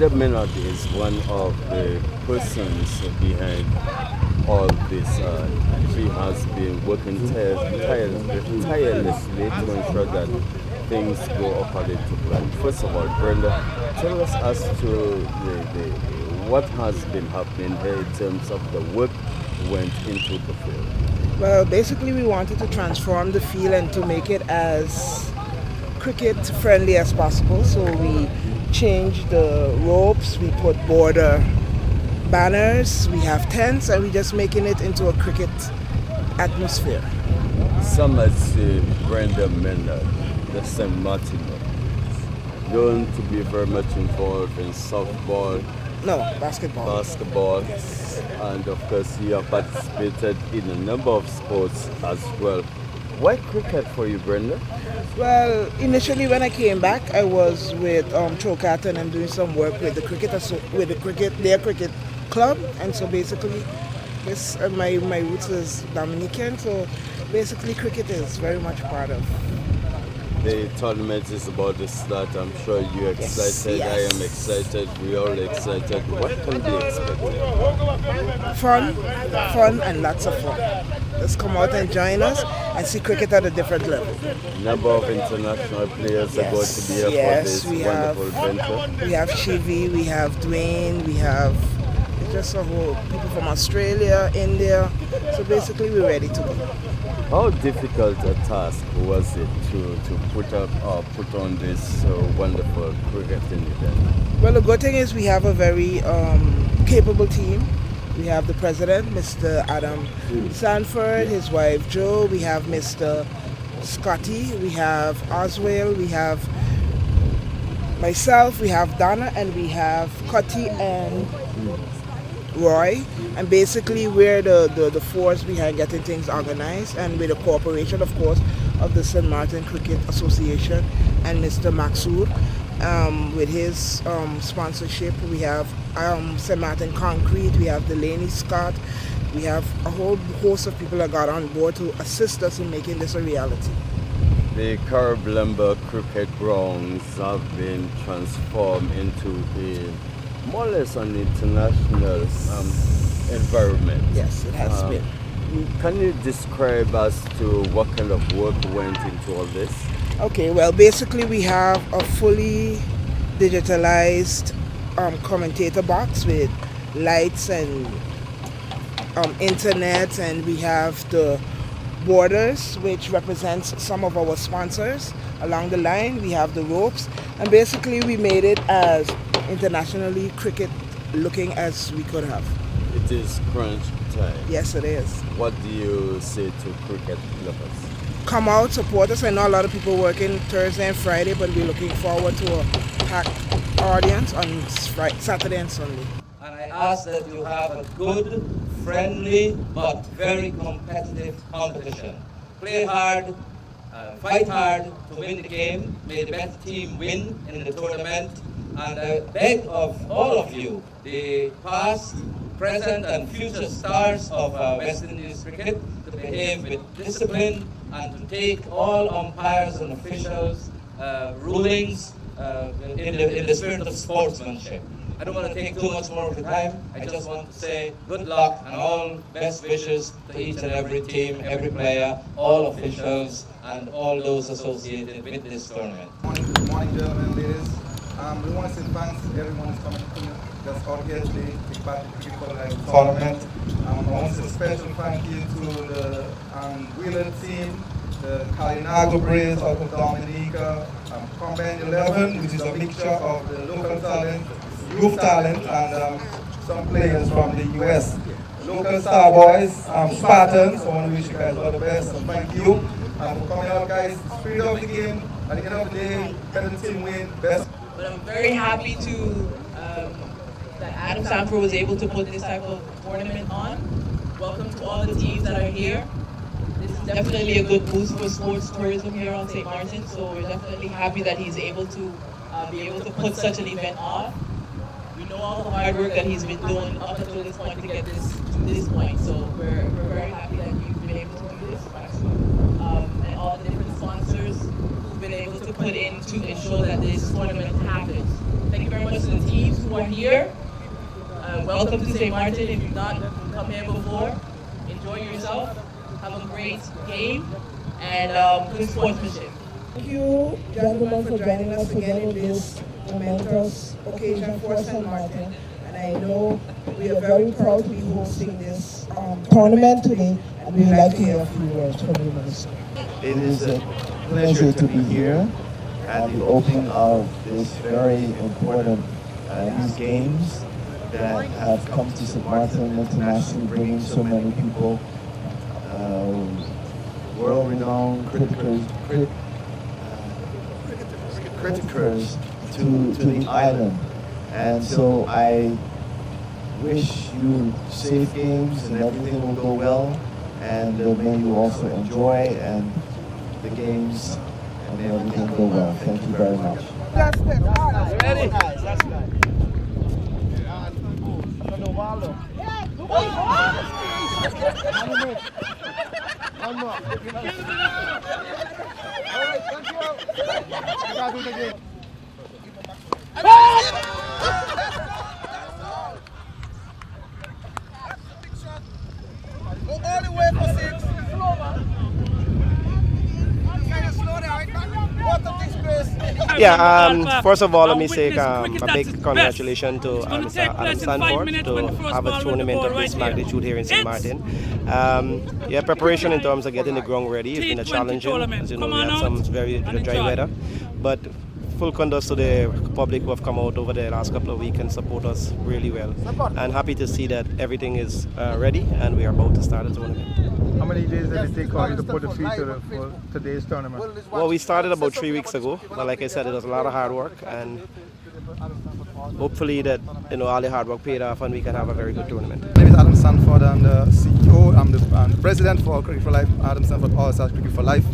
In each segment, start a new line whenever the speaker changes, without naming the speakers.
Brenda Maynard is one of the persons behind all this. She has been working tirelessly to ensure that things go according to plan. First of all, Brenda, tell us as to what has been happening here in terms of the work went into the field.
Well, basically, we wanted to transform the field and to make it as cricket friendly as possible. So we changed the ropes, we put border banners, we have tents, and we're just making it into a cricket atmosphere.
Some might say Brenda Maynard, the St. Martin, going to be very much involved in softball,
No, basketball.
basketball,
Yes.
and of course you have participated in a number of sports as well. Why cricket for you, Brenda?
Well, initially when I came back, I was with Trocat and I'm doing some work with the their cricket club, and so basically, this my roots is Dominican, so basically cricket is very much part of.
The tournament is about to start. I'm sure you're excited.
Yes.
I am excited. We're all excited. What can be expected?
Fun, and lots of fun. Let's come out and join us and see cricket at a different level.
Number of international players are going to be here for this
we
wonderful
have
venture.
we have Shivi, we have Dwayne, we have just a whole people from Australia, India. So basically, we're ready to go.
How difficult a task was it to put on this wonderful cricketing event?
Well, the good thing is we have a very capable team. We have the president, Mr. Adam Sanford, his wife Jo. We have Mr. Scotty. We have Oswald. We have myself. We have Donna, and we have Cutty and Roy. And basically, we're the force behind getting things organized, and with the cooperation, of course, of the St. Martin Cricket Association and Mr. Maxur. With his sponsorship, we have St. Martin Concrete, we have Delaney Scott, we have a whole host of people that got on board to assist us in making this a reality.
The Carablemba cricket grounds have been transformed into a more or less an international environment.
Yes, it has been.
Can you describe as to what kind of work went into all this?
Okay, well, basically we have a fully digitalized commentator box with lights and internet, and we have the borders, which represents some of our sponsors along the line. We have the ropes, and basically we made it as internationally cricket looking as we could have.
It is crunch time.
Yes, it is.
What do you say to cricket lovers?
Come out, support us. I know a lot of people working Thursday and Friday, but we're looking forward to a packed audience on Saturday and Sunday.
And I ask that you have a good, friendly, but very competitive competition. Play hard, fight hard to win the game. May the best team win in the tournament. And I beg of all of you, the past, present, and future stars of West Indies cricket, to behave with discipline and to take all umpires and officials' rulings in the spirit of sportsmanship. I don't want to take too much more of the time. I just want to say good luck and all best wishes to each and every team, every player, all officials, and all those associated with this tournament.
Good morning, gentlemen, ladies. We want to say thanks to everyone who's coming to this audience today to take part in the cricket tournament. I want to say a special thank you to the Wheeler team, the Kalinago Braves out of Dominica, Combine 11, which is a mixture of the local talent, youth talent, and some players from the US. Local Star Boys, Spartans, I want to wish you guys all the best, and thank you for coming out, guys. Spirit of the game, at the end of the day, better team win, best.
But I'm very happy that Adam Sanford was able to put this type of tournament on. Welcome to all the teams that are here. This is definitely a good boost for sports tourism here on St. Martin, so we're definitely happy that he's able to put such an event on. We know all the hard work that he's been doing up until this point to get this to this point, so we're very happy that he's been able to do this, and all the different sponsors who've been able to put in to ensure that this tournament happens. Thank you very much. much to the teams who are here. Welcome to St. Martin. If you've not come here before, enjoy yourself. Have a great game and good sportsmanship.
Thank you, gentlemen, for joining us again in this momentous occasion for St. Martin. And I know we are very proud to be hosting this tournament today, and we'd like to hear a few words from you, Minister.
It is a pleasure to be here at the opening of this very important these games that have come to St. Martin internationally, bringing so many people, world-renowned cricketers to the island. And so I wish you safe games and everything will go well, and may you also enjoy and the games and may everything go well. Thank you very much.
Ready?
One more. All right, thank you. I gotta do it again. Go all the way for 6.
Yeah, first of all, let me say a big congratulations to Mr. Adam Sanford to have a tournament of this magnitude here in St. Martin. Yeah, preparation in terms of getting the ground ready has been a challenging. As you know, we had some very dry weather, but full kudos to the public who have come out over the last couple of weeks and support us really well. And happy to see that everything is ready and we are about to start the tournament.
How many days did it take for you to put the feet for today's tournament?
Well, we started about 3 weeks ago, but like I said, it was a lot of hard work, and hopefully that all the hard work paid off and we can have a very good tournament.
My name is Adam Sanford. I'm the CEO. I'm the president for Cricket for Life. Adam Sanford, All Stars Cricket for Life.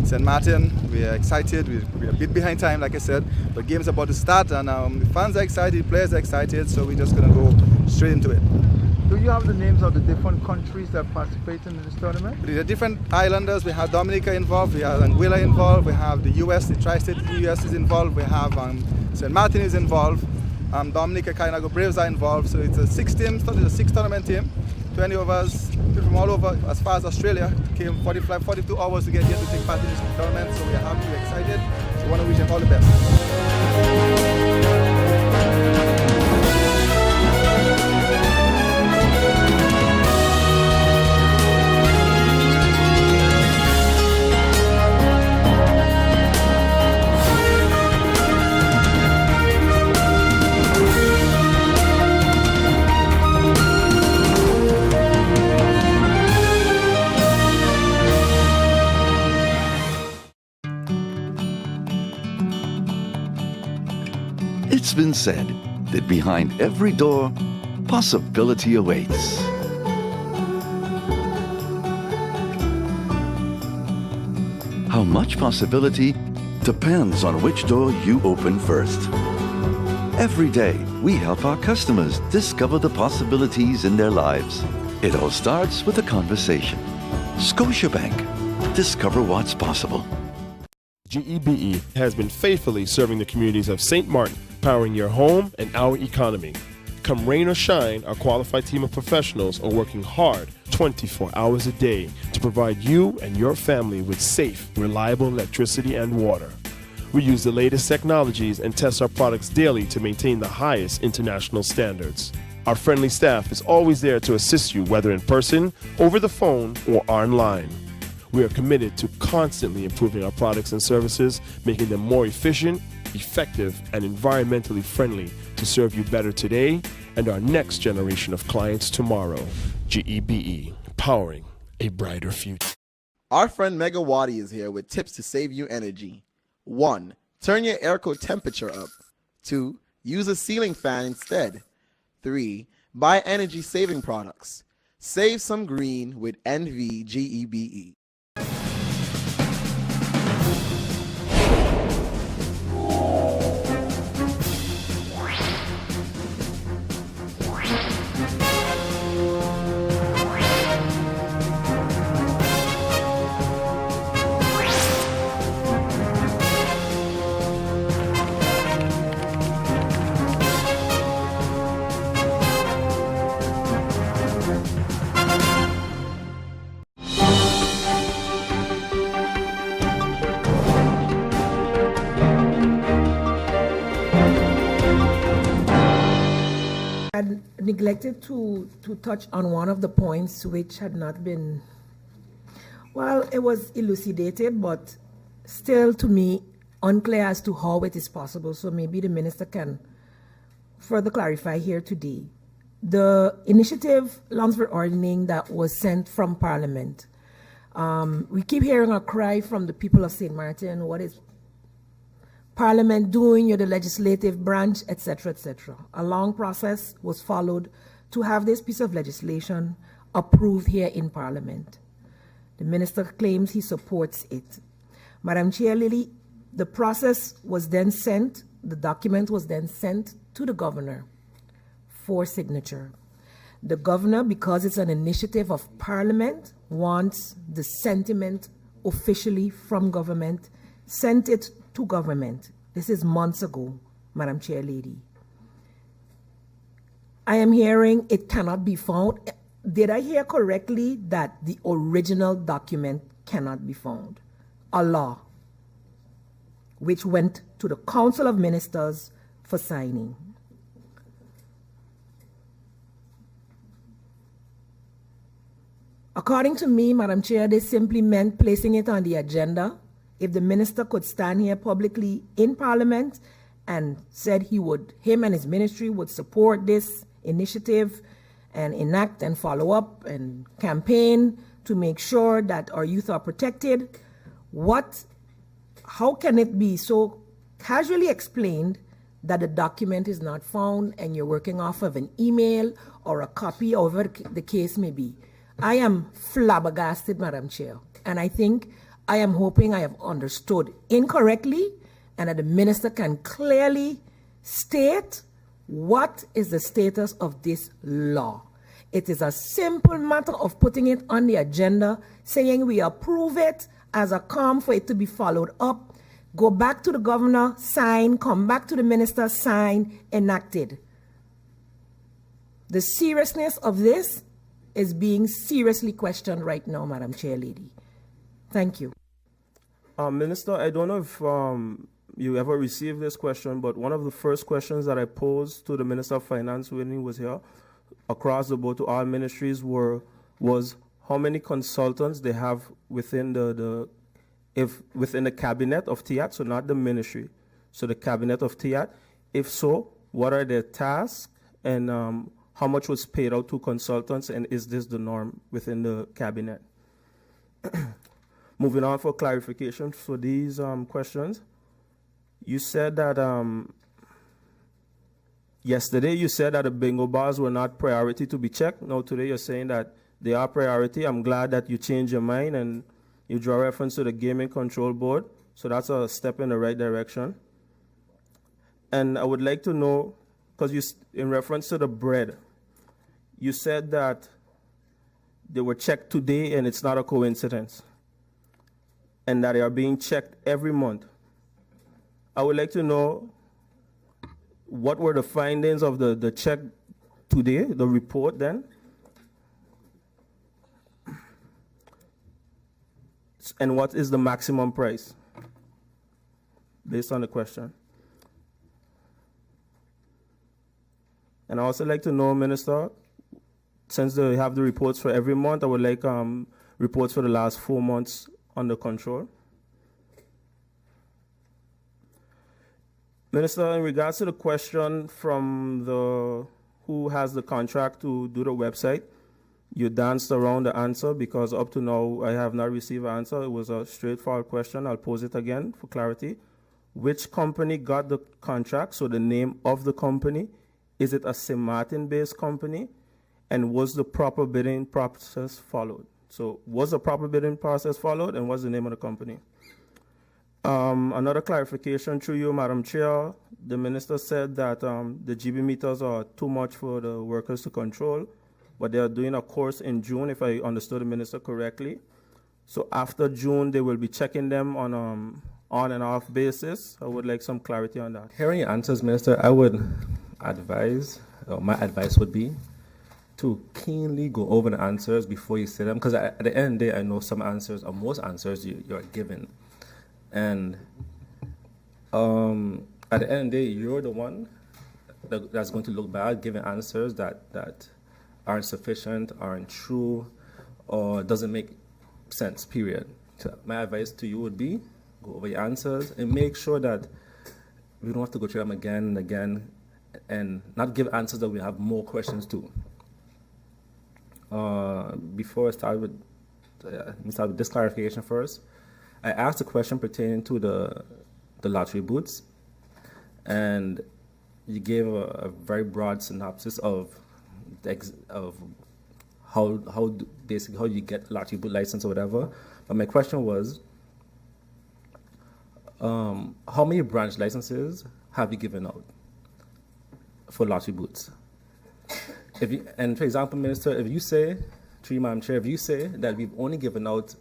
St. Martin, we are excited. We're a bit behind time, like I said, but game's about to start, and the fans are excited, players are excited, so we're just going to go straight into it.
Do you have the names of the different countries that participate in this tournament?
The different islanders, we have Dominica involved, we have Anguilla involved, we have the US, the tri-state US is involved, we have St. Martin is involved, Dominica Kainago Braves are involved, so it's a 6 teams, it's a 6 tournament team, 20 of us, people from all over, as far as Australia, came 42 hours to get here to take part in this tournament, so we are happy, we're excited, so we want to wish them all the best.
It's been said that behind every door, possibility awaits. How much possibility depends on which door you open first. Every day, we help our customers discover the possibilities in their lives. It all starts with a conversation. Scotiabank. Discover what's possible.
GEBE has been faithfully serving the communities of St. Martin, powering your home and our economy. Come rain or shine, our qualified team of professionals are working hard 24 hours a day to provide you and your family with safe, reliable electricity and water. We use the latest technologies and test our products daily to maintain the highest international standards. Our friendly staff is always there to assist you, whether in person, over the phone, or online. We are committed to constantly improving our products and services, making them more efficient, effective, and environmentally friendly to serve you better today and our next generation of clients tomorrow. GEBE, powering a brighter future.
Our friend Megawati is here with tips to save you energy. 1. Turn your airco temperature up. 2. Use a ceiling fan instead. 3. Buy energy-saving products. Save some green with NVGEBE.
neglected to touch on one of the points which had not been, well, it was elucidated, but still to me unclear as to how it is possible. So maybe the minister can further clarify here today. The initiative, Lunsford Ordning, that was sent from Parliament. We keep hearing a cry from the people of St. Martin, what is Parliament doing, you're the legislative branch, etc., etc. A long process was followed to have this piece of legislation approved here in Parliament. The minister claims he supports it. Madam Chair Lily, the process was then sent, the document was then sent to the governor for signature. The governor, because it's an initiative of Parliament, wants the sentiment officially from government, sent it to government. This is months ago, Madam Chair Lady. I am hearing it cannot be found. Did I hear correctly that the original document cannot be found? A law which went to the Council of Ministers for signing. According to me, Madam Chair, this simply meant placing it on the agenda. If the minister could stand here publicly in Parliament and said him and his ministry would support this initiative and enact and follow up and campaign to make sure that our youth are protected, how can it be so casually explained that the document is not found and you're working off of an email or a copy, however the case may be? I am flabbergasted, Madam Chair, and I am hoping I have understood incorrectly and that the minister can clearly state what is the status of this law. It is a simple matter of putting it on the agenda, saying we approve it as a calm for it to be followed up, go back to the governor, sign, come back to the minister, sign, enacted. The seriousness of this is being seriously questioned right now, Madam Chair Lady. Thank you.
Minister, I don't know if you ever received this question, but one of the first questions that I posed to the Minister of Finance when he was here, across the board to all ministries, was how many consultants they have within within the cabinet of TIAT, so not the ministry, so the cabinet of TIAT. If so, what are their tasks and how much was paid out to consultants, and is this the norm within the cabinet? Moving on for clarification for these questions. You said that yesterday you said that the bingo bars were not priority to be checked. Now today you're saying that they are priority. I'm glad that you changed your mind and you draw reference to the Gaming Control Board. So that's a step in the right direction. And I would like to know, because in reference to the bread, you said that they were checked today and it's not a coincidence, and that they are being checked every month. I would like to know what were the findings of the check today, the report then, and what is the maximum price based on the question. And I also like to know, Minister, since they have the reports for every month, I would like reports for the last 4 months under control. Minister, in regards to the question from who has the contract to do the website, you danced around the answer because up to now I have not received an answer. It was a straightforward question. I'll pose it again for clarity. Which company got the contract? So the name of the company. Is it a St. Martin-based company? And was the proper bidding process followed? So was the proper bidding process followed, and what's the name of the company? Another clarification through you, Madam Chair. The minister said that the GB meters are too much for the workers to control, but they are doing a course in June, if I understood the minister correctly. So after June, they will be checking them on and off basis. I would like some clarity on that.
Hearing your answers, Minister, I would advise, or my advice would be, to keenly go over the answers before you say them, because at the end of the day, I know some answers, or most answers, you're given. And at the end of the day, you're the one that's going to look bad, giving answers that aren't sufficient, aren't true, or doesn't make sense, period. So my advice to you would be, go over your answers and make sure that we don't have to go through them again and again, and not give answers that we have more questions to. Before I start with, let me start with this clarification first. I asked a question pertaining to the lottery booths, and you gave a very broad synopsis of how basically how you get a lottery booth license or whatever. But my question was, how many branch licenses have you given out for lottery booths? And for example, Minister, if you say, through Madam Chair, if you say that we've only given out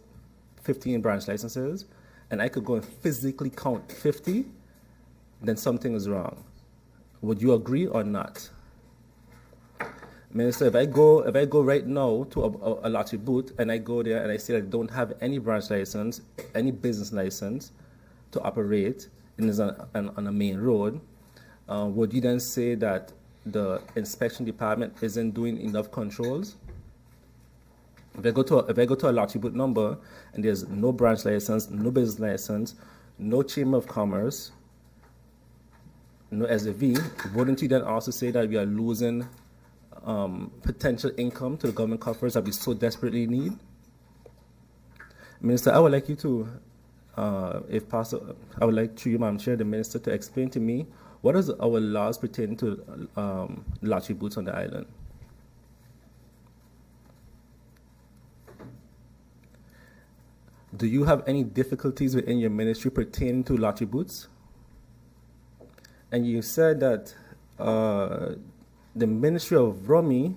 15 branch licenses, and I could go and physically count 50, then something is wrong. Would you agree or not? Minister, if I go right now to a lottery booth and I go there and I say I don't have any branch license, any business license to operate, and it's on a main road, would you then say that the inspection department isn't doing enough controls? If I go to a lottery booth number and there's no branch license, no business license, no chamber of commerce, no SAV, wouldn't you then also say that we are losing potential income to the government coffers that we so desperately need? Minister, I would like you to, if possible, I would like, through you, Madam Chair, the Minister, to explain to me what is our laws pertaining to lottery booths on the island. Do you have any difficulties within your ministry pertaining to lottery booths? And you said that the Ministry of Rummy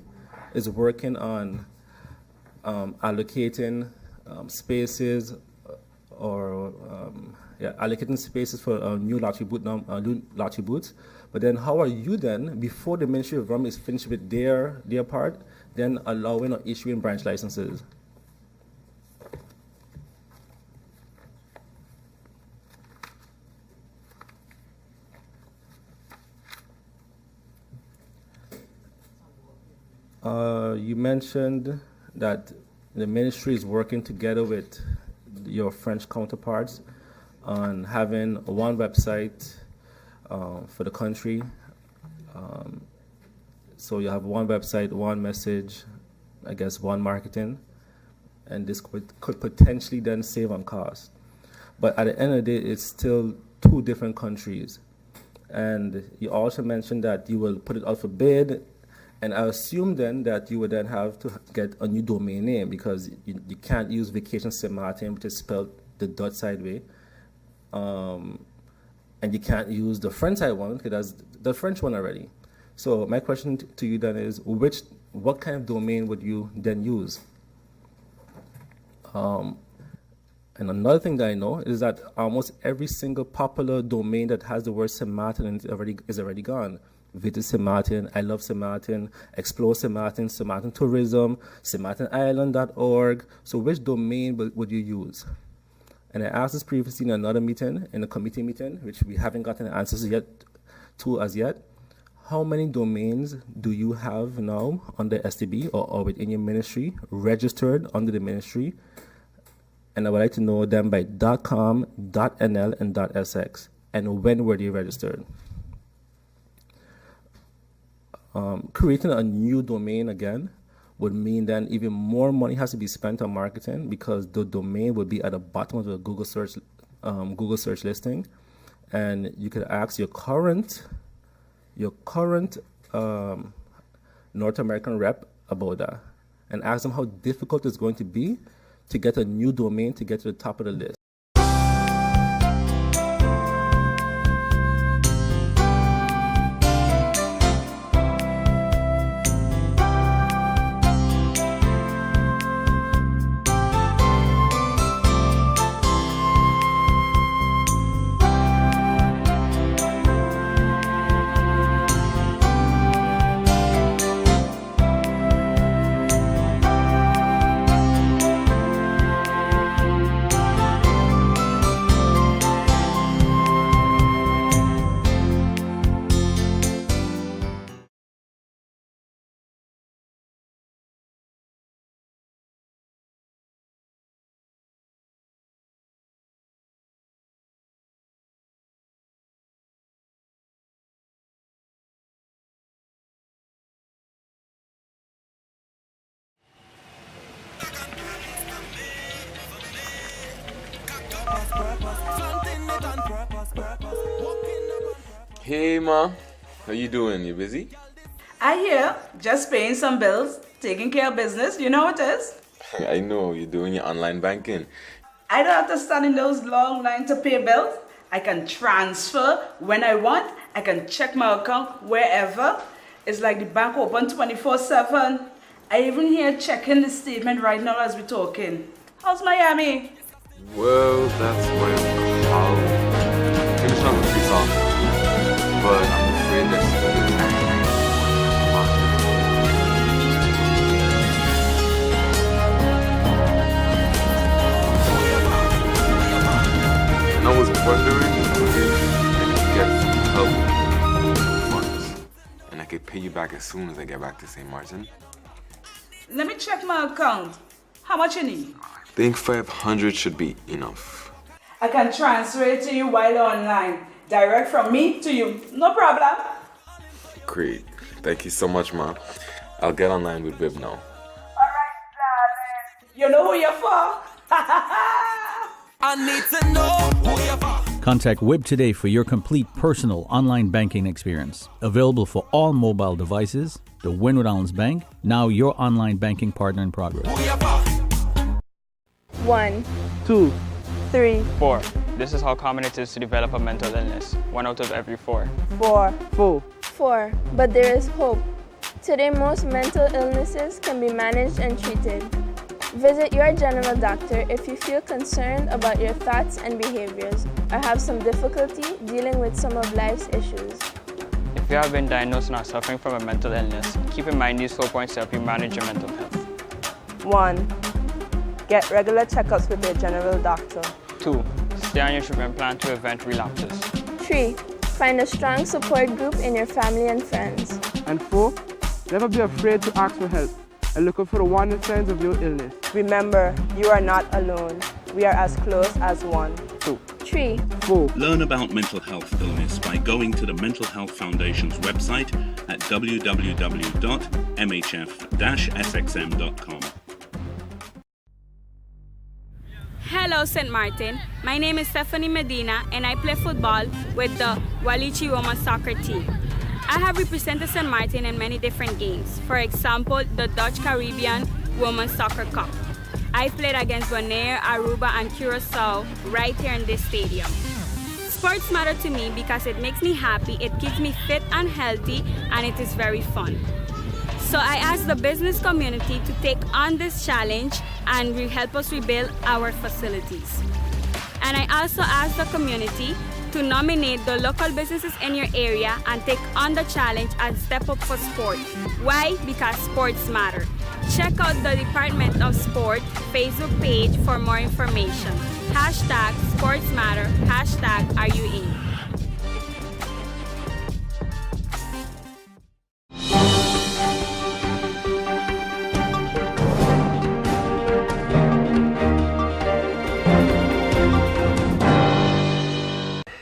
is working on allocating spaces or allocating spaces for new lottery booths. But then, how are you then, before the Ministry of Rummy is finished with their part, then allowing or issuing branch licenses? You mentioned that the ministry is working together with your French counterparts on having one website for the country. So you have one website, one message, I guess one marketing, and this could potentially then save on cost. But at the end of the day, it's still two different countries. And you also mentioned that you will put it out for bid. And I assume then that you would then have to get a new domain name, because you can't use Vacation St. Martin, which is spelled the dot sideway. And you can't use the French side one, because that's the French one already. So my question to you then is, what kind of domain would you then use? And another thing that I know is that almost every single popular domain that has the word St. Martin is already gone. Visit St. Martin, I love St. Martin, Explore St. Martin Tourism, stmartinisland.org. So which domain would you use? And I asked this previously in another meeting, in a committee meeting, which we haven't gotten answers as yet. How many domains do you have now under STB or within your ministry, registered under the ministry? And I would like to know them by .com, .nl, and .sx. And when were they registered? Creating a new domain again would mean then even more money has to be spent on marketing, because the domain would be at the bottom of the Google search listing, and you could ask your current North American rep about that, and ask them how difficult it's going to be to get a new domain to get to the top of the list.
Hey ma, how you doing? You busy?
I hear, just paying some bills, taking care of business, you know what it is?
I know, you're doing your online banking.
I don't have to stand in those long lines to pay bills. I can transfer when I want. I can check my account wherever. It's like the bank open 24/7. I even here checking the statement right now as we're talking. How's Miami?
Well, that's my call. Finish on the piece off. But I'm afraid there's still a And I was wondering if I could get some help with funds. And I could pay you back as soon as I get back to St. Martin.
Let me check my account. How much you need?
I think 500 should be enough.
I can transfer it to you while online. Direct from me to you. No problem.
Great. Thank you so much, Ma. I'll get online with Viv now.
Alright, darling. You know who you're for? I need to know who you're for.
Contact WIB today for your complete personal online banking experience. Available for all mobile devices. The Windward Islands Bank, now your online banking partner in progress.
1,
2,
3,
4. This is how common it is to develop a mental illness. 1 out of every 4.
4,
4.
4. But there is hope. Today, most mental illnesses can be managed and treated. Visit your general doctor if you feel concerned about your thoughts and behaviors or have some difficulty dealing with some of life's issues.
If you have been diagnosed and are suffering from a mental illness, keep in mind these 4 points to help you manage your mental health.
1. Get regular checkups with your general doctor.
2. Stay on your treatment plan to prevent relapses.
3. Find a strong support group in your family and friends.
And 4. Never be afraid to ask for help and look out for the warning signs of your illness.
Remember, you are not alone. We are as close as one.
2.
3.
4.
Learn about mental health illness by going to the Mental Health Foundation's website at www.mhf-sxm.com.
Hello, St. Martin. My name is Stephanie Medina, and I play football with the Walichi Women's soccer team. I have represented St. Martin in many different games. For example, the Dutch Caribbean Women's Soccer Cup. I played against Bonaire, Aruba, and Curacao right here in this stadium. Sports matter to me because it makes me happy, it keeps me fit and healthy, and it is very fun. So I asked the business community to take on this challenge and help us rebuild our facilities. And I also asked the community to nominate the local businesses in your area and take on the challenge and step up for sport. Why? Because sports matter. Check out the Department of Sport Facebook page for more information. Hashtag sports matter, hashtag are you in?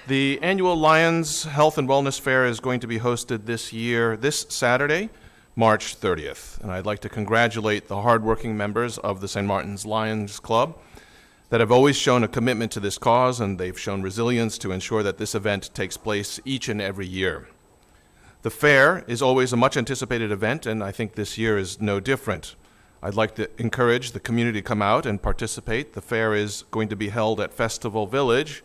The annual Lions Health and Wellness Fair is going to be hosted this Saturday, March 30th. And I'd like to congratulate the hardworking members of the St. Martin's Lions Club that have always shown a commitment to this cause, and they've shown resilience to ensure that this event takes place each and every year. The fair is always a much anticipated event, and I think this year is no different. I'd like to encourage the community to come out and participate. The fair is going to be held at Festival Village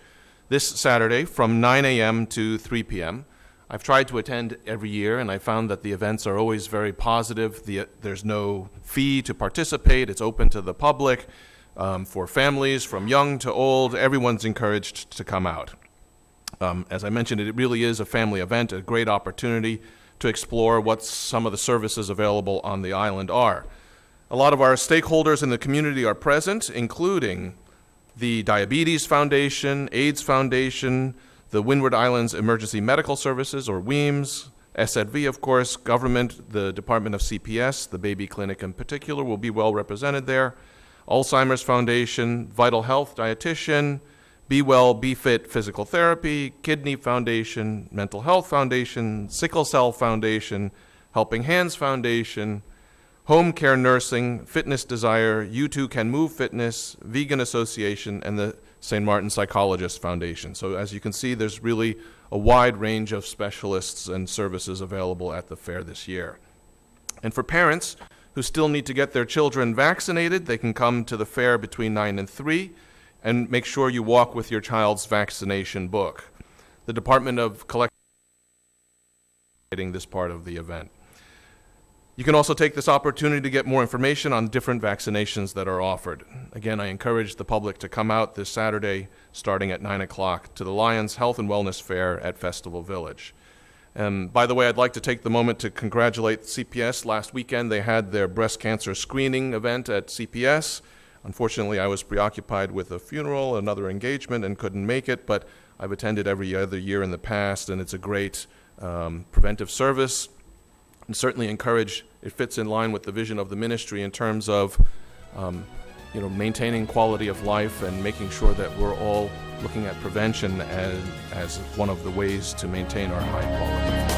this Saturday from 9 a.m. to 3 p.m. I've tried to attend every year, and I found that the events are always very positive. There's no fee to participate. It's open to the public, for families, from young to old. Everyone's encouraged to come out. As I mentioned, it really is a family event, a great opportunity to explore what some of the services available on the island are. A lot of our stakeholders in the community are present, including the Diabetes Foundation, AIDS Foundation, the Windward Islands Emergency Medical Services, or WEAMS, SZV, of course, government, the Department of CPS, the Baby Clinic in particular will be well represented there, Alzheimer's Foundation, Vital Health Dietitian, Be Well, Be Fit Physical Therapy, Kidney Foundation, Mental Health Foundation, Sickle Cell Foundation, Helping Hands Foundation, Home Care Nursing, Fitness Desire, You Too Can Move Fitness, Vegan Association, and the St. Martin Psychologist Foundation. So as you can see, there's really a wide range of specialists and services available at the fair this year. And for parents who still need to get their children vaccinated, they can come to the fair between 9 and 3 and make sure you walk with your child's vaccination book. The Department of Collections is this part of the event. You can also take this opportunity to get more information on different vaccinations that are offered. Again, I encourage the public to come out this Saturday starting at 9 o'clock to the Lions Health and Wellness Fair at Festival Village. And by the way, I'd like to take the moment to congratulate CPS. Last weekend they had their breast cancer screening event at CPS. Unfortunately, I was preoccupied with a funeral, another engagement, and couldn't make it, but I've attended every other year in the past, and it's a great preventive service. And certainly encourage, it fits in line with the vision of the ministry in terms of maintaining quality of life and making sure that we're all looking at prevention as one of the ways to maintain our high quality of life.